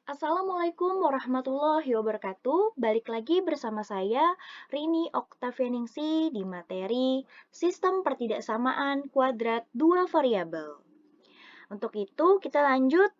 Assalamualaikum warahmatullahi wabarakatuh. Balik lagi bersama saya, Rini Oktavianingsi, di materi Sistem Pertidaksamaan Kuadrat Dua Variabel. Untuk itu, kita lanjut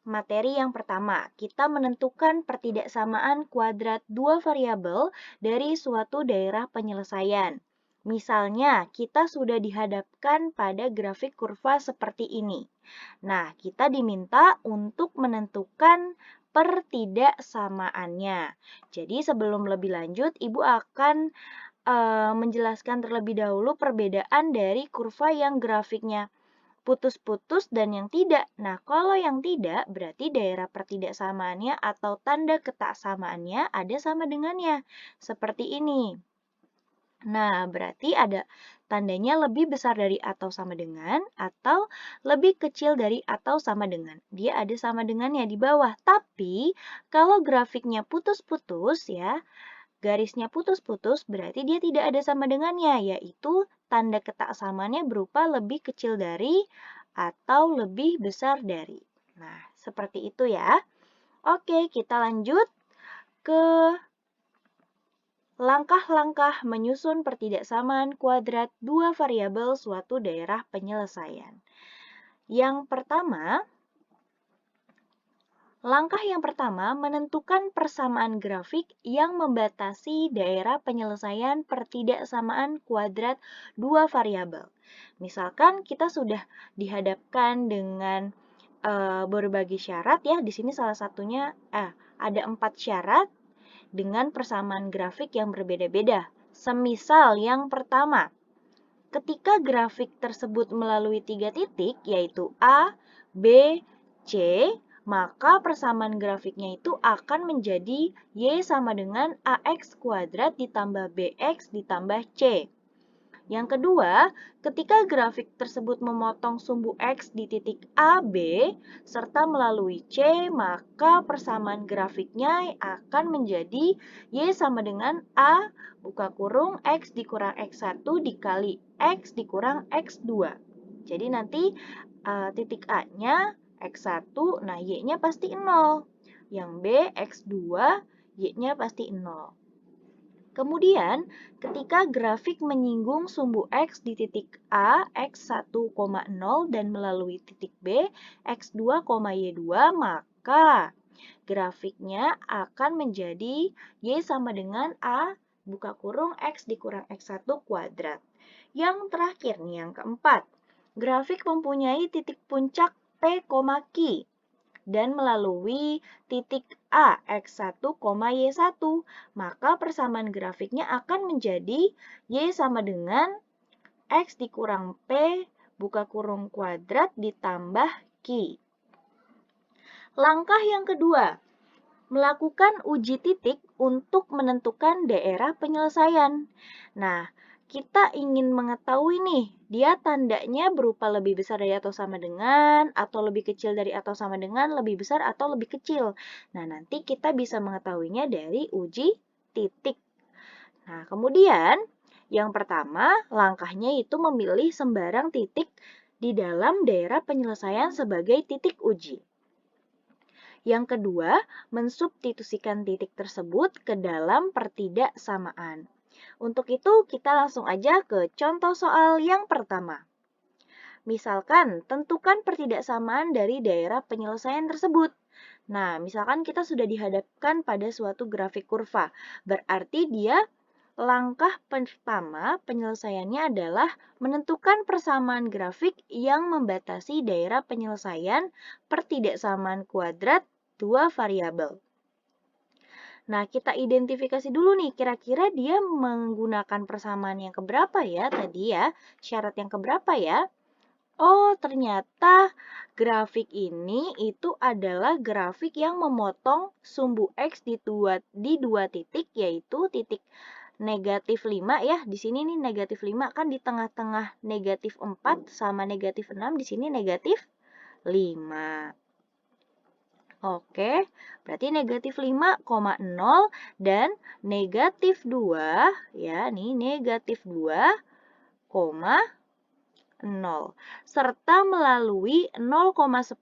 materi yang pertama. Kita menentukan pertidaksamaan kuadrat dua variabel dari suatu daerah penyelesaian. Misalnya, kita sudah dihadapkan pada grafik kurva seperti ini. Nah, kita diminta untuk menentukan pertidaksamaannya. Jadi, sebelum lebih lanjut, Ibu akan menjelaskan terlebih dahulu perbedaan dari kurva yang grafiknya putus-putus dan yang tidak. Nah, kalau yang tidak, berarti daerah pertidaksamaannya atau tanda ketaksamaannya ada sama dengannya. Seperti ini. Nah, berarti ada tandanya lebih besar dari atau sama dengan atau lebih kecil dari atau sama dengan. Dia ada sama dengannya di bawah. Tapi, kalau grafiknya putus-putus ya, garisnya putus-putus berarti dia tidak ada sama dengannya, yaitu tanda ketaksamaannya berupa lebih kecil dari atau lebih besar dari. Nah, seperti itu ya. Oke, kita lanjut ke langkah-langkah menyusun pertidaksamaan kuadrat dua variabel suatu daerah penyelesaian. Langkah yang pertama menentukan persamaan grafik yang membatasi daerah penyelesaian pertidaksamaan kuadrat dua variabel. Misalkan kita sudah dihadapkan dengan berbagai syarat ya. Di sini salah satunya ada 4 syarat dengan persamaan grafik yang berbeda-beda. Semisal yang pertama, ketika grafik tersebut melalui 3 titik, yaitu A, B, C, maka persamaan grafiknya itu akan menjadi Y sama dengan AX kuadrat ditambah BX ditambah C. Yang kedua, ketika grafik tersebut memotong sumbu X di titik A, B, serta melalui C, maka persamaan grafiknya akan menjadi Y sama dengan A buka kurung X dikurang X1 dikali X dikurang X2. Jadi nanti titik A-nya X1, nah Y-nya pasti 0. Yang B, X2, Y-nya pasti 0. Kemudian, ketika grafik menyinggung sumbu X di titik A, X1,0 dan melalui titik B, X2,Y2, maka grafiknya akan menjadi Y sama dengan A buka kurung X dikurang X1 kuadrat. Yang terakhir nih, yang keempat, grafik mempunyai titik puncak P, Q dan melalui titik A, X1, Y1, maka persamaan grafiknya akan menjadi Y sama dengan X dikurang P, buka kurung kuadrat ditambah Q. Langkah yang kedua, melakukan uji titik untuk menentukan daerah penyelesaian. Nah, kita ingin mengetahui nih, dia tandanya berupa lebih besar dari atau sama dengan, atau lebih kecil dari atau sama dengan, lebih besar atau lebih kecil. Nah, nanti kita bisa mengetahuinya dari uji titik. Nah, kemudian yang pertama, langkahnya itu memilih sembarang titik di dalam daerah penyelesaian sebagai titik uji. Yang kedua, mensubstitusikan titik tersebut ke dalam pertidaksamaan. Untuk itu, kita langsung aja ke contoh soal yang pertama. Misalkan, tentukan pertidaksamaan dari daerah penyelesaian tersebut. Nah, misalkan kita sudah dihadapkan pada suatu grafik kurva. Berarti dia langkah pertama penyelesaiannya adalah menentukan persamaan grafik yang membatasi daerah penyelesaian pertidaksamaan kuadrat dua variabel. Nah, kita identifikasi dulu nih, kira-kira dia menggunakan persamaan yang keberapa ya tadi ya? Syarat yang keberapa ya? Oh, ternyata grafik ini itu adalah grafik yang memotong sumbu X di dua titik, yaitu titik negatif 5 ya. Di sini nih negatif 5 kan di tengah-tengah negatif 4 sama negatif 6, di sini negatif 5. Oke, berarti negatif 5,0 dan negatif 2, ya, nih negatif 2, 0. Serta melalui 0,10,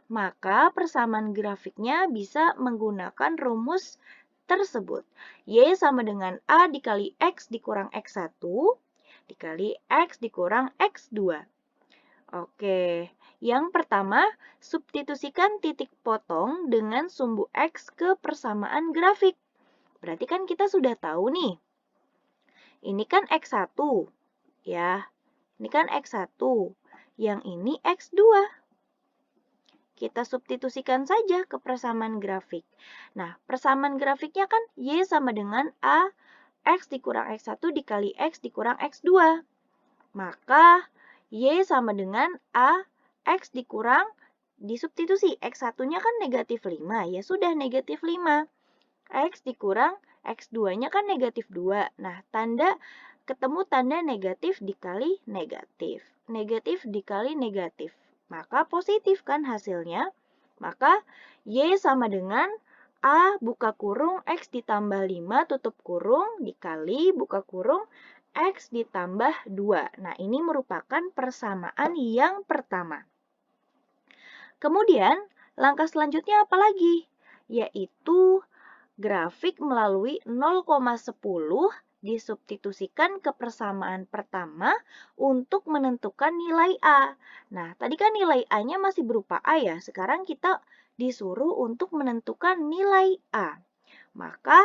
maka persamaan grafiknya bisa menggunakan rumus tersebut. Y sama dengan A dikali X dikurang X1 dikali X dikurang X2. Oke, yang pertama, substitusikan titik potong dengan sumbu X ke persamaan grafik. Berarti kan kita sudah tahu nih, ini kan X1, ya. Ini kan X1, yang ini X2. Kita substitusikan saja ke persamaan grafik. Nah, persamaan grafiknya kan Y sama dengan A, X dikurang X1 dikali X dikurang X2. Maka, Y sama dengan A, X dikurang, disubstitusi. X1-nya kan negatif 5, ya sudah negatif 5. X dikurang X2-nya kan negatif 2. Nah, ketemu tanda negatif dikali negatif. Negatif dikali negatif. Maka positif kan hasilnya. Maka Y sama dengan A buka kurung X ditambah 5 tutup kurung dikali buka kurung X ditambah 2. Nah, ini merupakan persamaan yang pertama. Kemudian, langkah selanjutnya apa lagi? Yaitu grafik melalui 0,10 disubstitusikan ke persamaan pertama untuk menentukan nilai A. Nah, tadi kan nilai A-nya masih berupa A ya. Sekarang kita disuruh untuk menentukan nilai A. Maka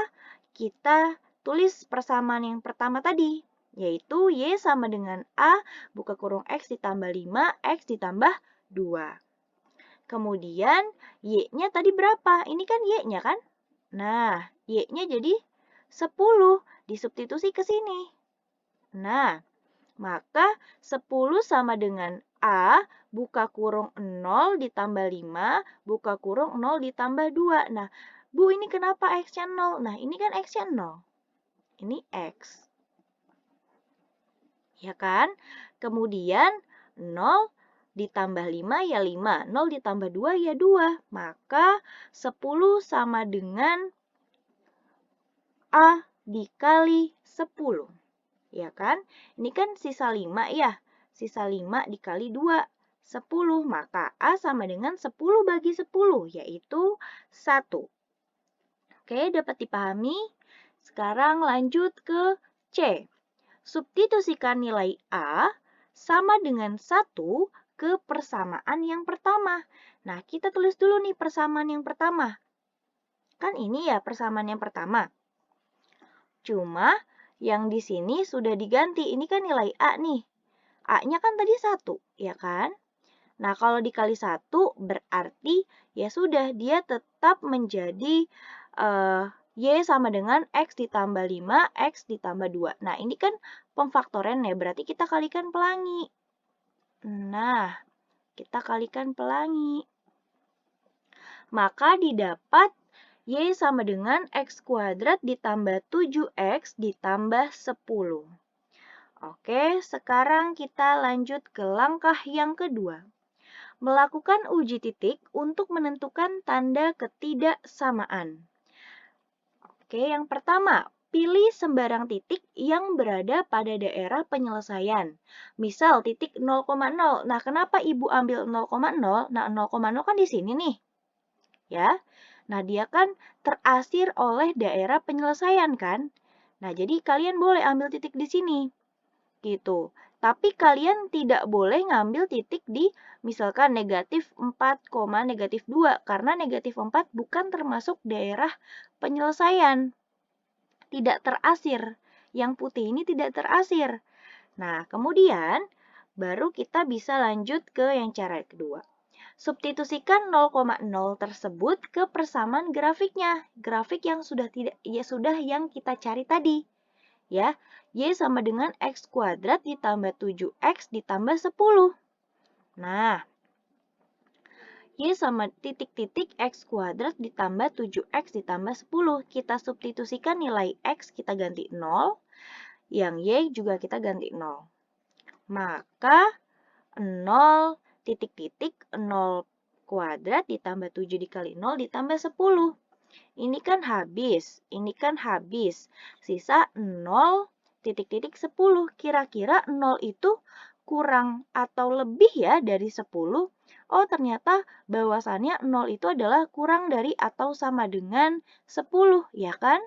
kita tulis persamaan yang pertama tadi, yaitu Y sama dengan A buka kurung X ditambah 5, X ditambah 2. Kemudian Y-nya tadi berapa? Ini kan Y-nya kan? Nah, Y-nya jadi 10, disubstitusi ke sini. Nah, maka 10 sama dengan A buka kurung 0 ditambah 5, buka kurung 0 ditambah 2. Nah, Bu, ini kenapa X-nya 0? Nah, ini kan X-nya 0. Ini X. Ya kan? Kemudian 0 ditambah 5 ya 5. 0 ditambah 2 ya 2. Maka 10 sama dengan A dikali 10. Ya kan? Ini kan sisa 5 ya. Sisa 5 dikali 2. 10. Maka A sama dengan 10 bagi 10, yaitu 1. Oke, dapat dipahami? Sekarang lanjut ke C. Substitusikan nilai A sama dengan 1 ke persamaan yang pertama. Nah, kita tulis dulu nih persamaan yang pertama. Kan ini ya persamaan yang pertama. Cuma yang di sini sudah diganti. Ini kan nilai A nih. A-nya kan tadi 1, ya kan? Nah, kalau dikali 1 berarti ya sudah dia tetap menjadi Y sama dengan X ditambah 5, X ditambah 2. Nah, ini kan pemfaktoran ya, berarti kita kalikan pelangi. Nah, kita kalikan pelangi. Maka didapat Y sama dengan X kuadrat ditambah 7X ditambah 10. Oke, sekarang kita lanjut ke langkah yang kedua. Melakukan uji titik untuk menentukan tanda ketidaksamaan. Oke, yang pertama, pilih sembarang titik yang berada pada daerah penyelesaian. Misal titik 0,0. Nah, kenapa Ibu ambil 0,0? Nah, 0,0 kan di sini nih. Ya. Nah, dia kan terasir oleh daerah penyelesaian kan? Nah, jadi kalian boleh ambil titik di sini. Gitu. Tapi kalian tidak boleh ngambil titik di misalkan negatif 4, negatif 2. Karena negatif 4 bukan termasuk daerah penyelesaian. Tidak terasir. Yang putih ini tidak terasir. Nah, kemudian baru kita bisa lanjut ke yang cara kedua. Substitusikan 0,0 tersebut ke persamaan grafiknya. Grafik yang sudah yang kita cari tadi. Ya, Y sama dengan X kuadrat ditambah 7X ditambah 10. Nah, Y sama titik-titik X kuadrat ditambah 7X ditambah 10. Kita substitusikan nilai X, kita ganti 0. Yang Y juga kita ganti 0. Maka 0 titik-titik 0 kuadrat ditambah 7 dikali 0 ditambah 10. Ini kan habis, ini kan habis. Sisa 0 titik-titik 10. Kira-kira 0 itu kurang atau lebih ya dari 10, oh ternyata bahwasannya 0 itu adalah kurang dari atau sama dengan 10, ya kan?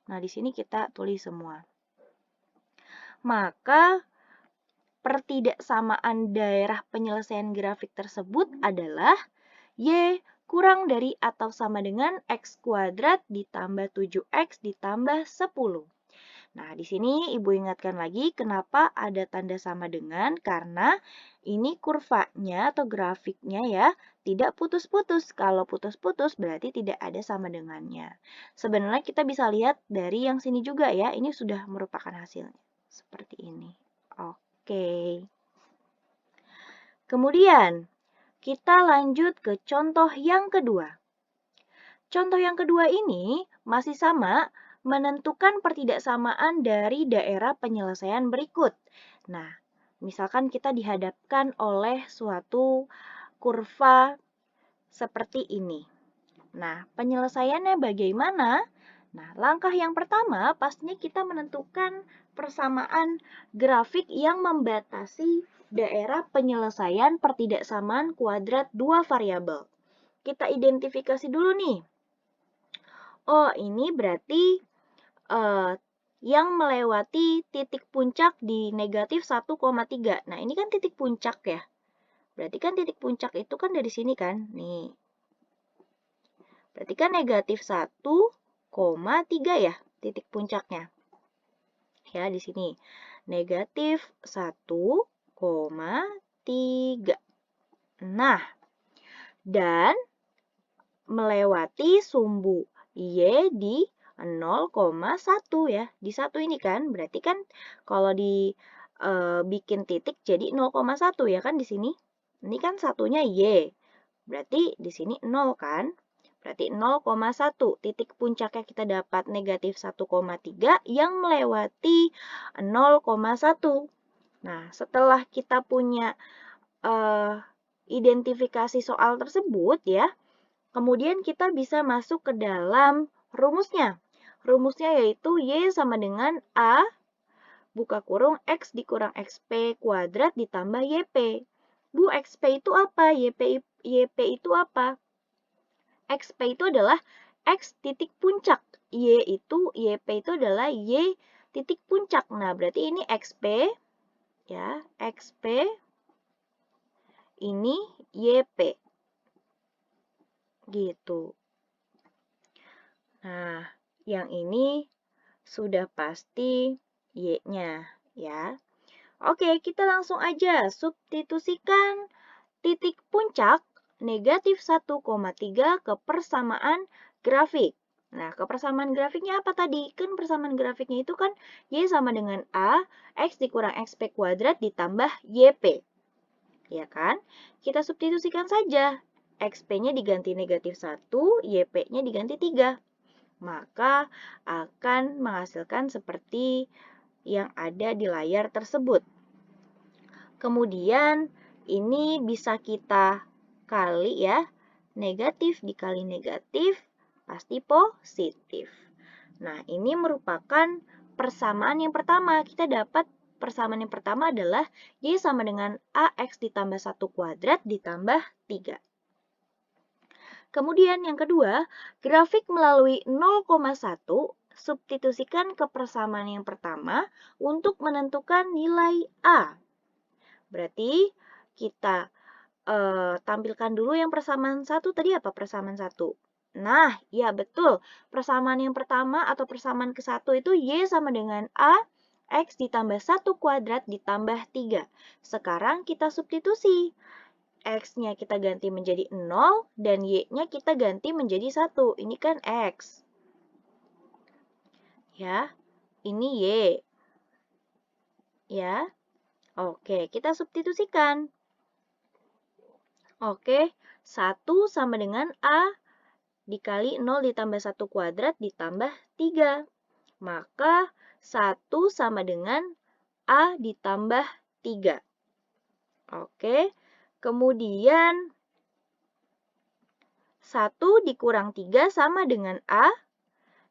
Nah, di sini kita tulis semua. Maka pertidaksamaan daerah penyelesaian grafik tersebut adalah Y kurang dari atau sama dengan X kuadrat ditambah 7X ditambah 10. Nah, di sini Ibu ingatkan lagi kenapa ada tanda sama dengan, karena ini kurvanya atau grafiknya ya, tidak putus-putus. Kalau putus-putus berarti tidak ada sama dengannya. Sebenarnya kita bisa lihat dari yang sini juga ya, ini sudah merupakan hasilnya. Seperti ini. Oke. Kemudian, kita lanjut ke contoh yang kedua. Contoh yang kedua ini masih sama, menentukan pertidaksamaan dari daerah penyelesaian berikut. Nah, misalkan kita dihadapkan oleh suatu kurva seperti ini. Nah, penyelesaiannya bagaimana? Nah, langkah yang pertama pastinya kita menentukan persamaan grafik yang membatasi daerah penyelesaian pertidaksamaan kuadrat dua variabel. Kita identifikasi dulu nih. Oh, ini berarti yang melewati titik puncak di negatif 1,3. Nah, ini kan titik puncak ya. Berarti kan titik puncak itu kan dari sini kan. Nih. Berarti kan negatif 1,3 ya titik puncaknya. Ya, di sini. Negatif 1,3. Nah, dan melewati sumbu Y di 0,1 ya. Di 1 ini kan, berarti kan kalau bikin titik jadi 0,1 ya kan di sini. Ini kan satunya Y. Berarti di sini 0 kan. Berarti 0,1. Titik puncaknya kita dapat negatif 1,3 yang melewati 0,1. Nah, setelah kita punya identifikasi soal tersebut ya, kemudian kita bisa masuk ke dalam rumusnya. Rumusnya yaitu Y sama dengan A buka kurung X dikurang XP kuadrat ditambah YP. Bu, XP itu apa? YP itu apa? XP itu adalah X titik puncak. YP itu adalah Y titik puncak. Nah, berarti ini XP ya, XP ini YP. Gitu. Nah, yang ini sudah pasti Y-nya ya. Oke, kita langsung aja substitusikan titik puncak negatif 1,3 ke persamaan grafik. Nah, ke persamaan grafiknya apa tadi? Kan persamaan grafiknya itu kan Y sama dengan A, X dikurang XP kuadrat ditambah YP. Ya kan? Kita substitusikan saja. XP-nya diganti negatif 1, YP-nya diganti 3. Maka akan menghasilkan seperti yang ada di layar tersebut. Kemudian ini bisa kita kali ya, negatif dikali negatif pasti positif. Nah, ini merupakan persamaan yang pertama. Kita dapat persamaan yang pertama adalah Y sama dengan AX ditambah 1 kuadrat ditambah 3. Kemudian yang kedua, grafik melalui 0,1 substitusikan ke persamaan yang pertama untuk menentukan nilai A. Berarti kita tampilkan dulu yang persamaan 1 tadi apa persamaan 1? Nah, ya betul. Persamaan yang pertama atau persamaan ke-1 itu Y sama dengan A, X ditambah 1 kuadrat ditambah 3. Sekarang kita substitusi. X-nya kita ganti menjadi 0 dan Y-nya kita ganti menjadi 1. Ini kan X. Ya, ini Y. Ya. Oke, kita substitusikan. Oke, 1 sama dengan A dikali 0 ditambah 1 kuadrat ditambah 3. Maka 1 sama dengan A ditambah 3. Oke, kemudian 1 dikurang 3 sama dengan A,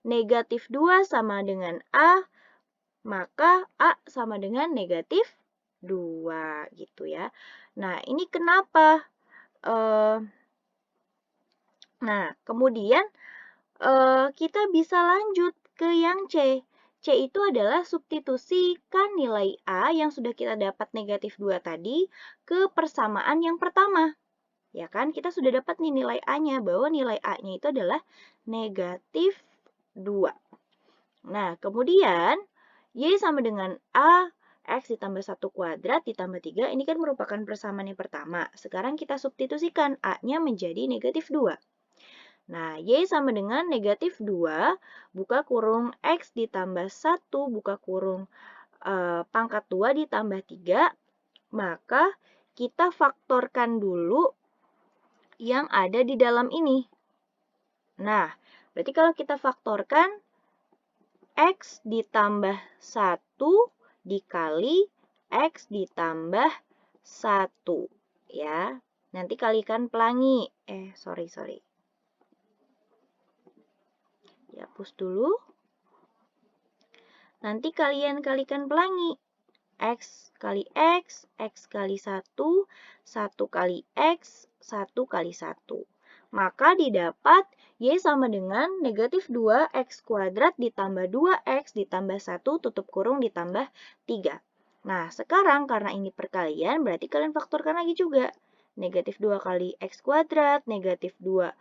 negatif 2 sama dengan A, maka A sama dengan negatif 2 gitu ya. Nah, ini kenapa? Nah, kemudian kita bisa lanjut ke yang C. C itu adalah substitusikan nilai A yang sudah kita dapat negatif 2 tadi ke persamaan yang pertama. Ya kan, kita sudah dapat nih nilai A-nya, bahwa nilai A-nya itu adalah negatif 2. Nah, kemudian Y sama dengan A, X ditambah 1 kuadrat ditambah 3, ini kan merupakan persamaan yang pertama. Sekarang kita substitusikan A-nya menjadi negatif 2. Nah, Y sama dengan negatif 2, buka kurung X ditambah 1, buka kurung pangkat 2 ditambah 3, maka kita faktorkan dulu yang ada di dalam ini. Nah, berarti kalau kita faktorkan, X ditambah 1 dikali X ditambah 1. Ya, nanti kalikan pelangi. Sorry. Dihapus dulu. Nanti kalian kalikan pelangi. X kali X, X kali 1, 1 kali X, 1 kali 1. Maka didapat Y sama dengan negatif 2X kuadrat ditambah 2X ditambah 1 tutup kurung ditambah 3. Nah, sekarang karena ini perkalian, berarti kalian faktorkan lagi juga. Negatif 2 kali X kuadrat, negatif 2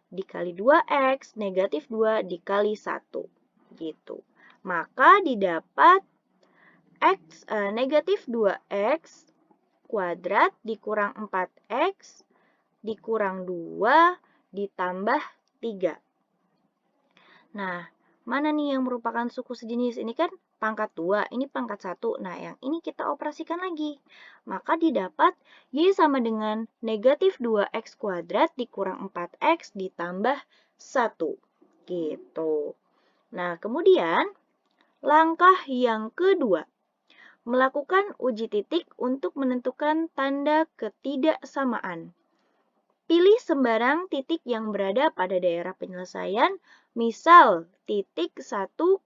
dikali 2X, negatif 2 dikali 1. Gitu. Maka didapat negatif 2X kuadrat dikurang 4X dikurang 2 ditambah 3. Nah, mana nih yang merupakan suku sejenis? Ini kan pangkat 2, ini pangkat 1. Nah, yang ini kita operasikan lagi. Maka didapat Y sama dengan negatif 2X kuadrat dikurang 4X ditambah 1. Gitu. Nah, kemudian langkah yang kedua. Melakukan uji titik untuk menentukan tanda ketidaksamaan. Pilih sembarang titik yang berada pada daerah penyelesaian, misal titik 1,2.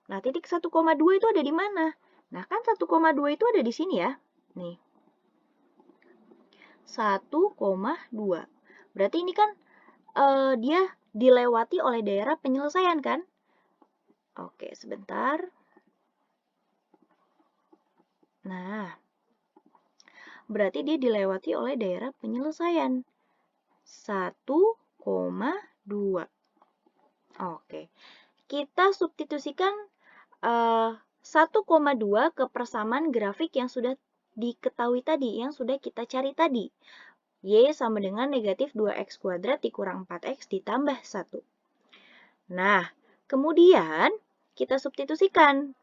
Nah, titik 1,2 itu ada di mana? Nah, kan 1,2 itu ada di sini ya. Nih. 1,2. Berarti ini kan dia dilewati oleh daerah penyelesaian kan? Oke, sebentar. Nah, berarti dia dilewati oleh daerah penyelesaian. 1,2. Oke. Kita substitusikan 1,2 ke persamaan grafik yang sudah diketahui tadi, yang sudah kita cari tadi. Y sama dengan negatif 2X kuadrat dikurang 4X ditambah 1. Nah, kemudian kita substitusikan.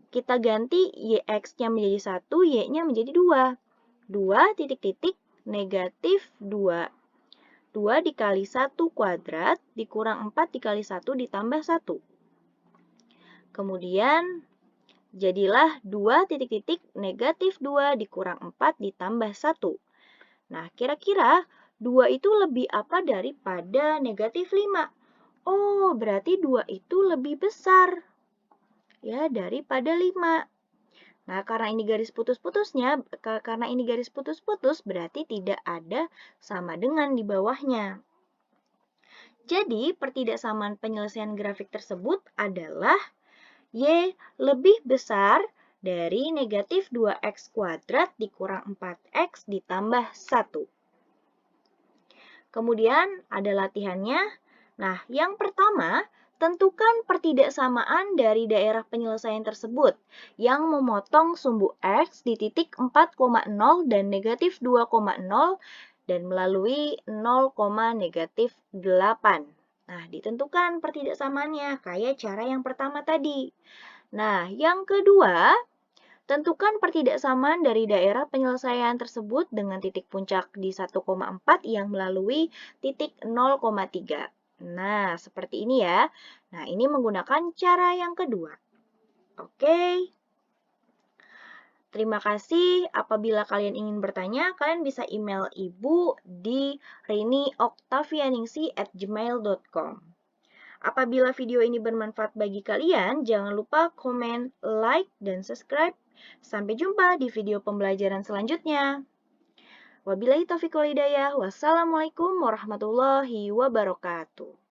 Kita ganti X-nya menjadi 1, Y-nya menjadi 2. 2 titik-titik negatif 2. 2 dikali 1 kuadrat dikurang 4 dikali 1 ditambah 1. Kemudian jadilah 2 titik-titik negatif 2 dikurang 4 ditambah 1. Nah, kira-kira 2 itu lebih apa daripada negatif 5? Oh, berarti 2 itu lebih besar ya daripada 5. Nah, karena ini garis putus-putus berarti tidak ada sama dengan di bawahnya. Jadi, pertidaksamaan penyelesaian grafik tersebut adalah Y lebih besar dari negatif 2X kuadrat dikurang 4X ditambah 1. Kemudian ada latihannya. Nah, yang pertama, tentukan pertidaksamaan dari daerah penyelesaian tersebut yang memotong sumbu X di titik 4,0 dan negatif 2,0 dan melalui 0, negatif 8. Nah, ditentukan pertidaksamaannya kayak cara yang pertama tadi. Nah, yang kedua, tentukan pertidaksamaan dari daerah penyelesaian tersebut dengan titik puncak di 1,4 yang melalui titik 0,3. Nah, seperti ini ya. Nah, ini menggunakan cara yang kedua. Oke. Terima kasih. Apabila kalian ingin bertanya, kalian bisa email Ibu di rini.octavianingsi@gmail.com. Apabila video ini bermanfaat bagi kalian, jangan lupa komen, like, dan subscribe. Sampai jumpa di video pembelajaran selanjutnya. Wabillahi taufiq wal hidayah. Wassalamualaikum warahmatullahi wabarakatuh.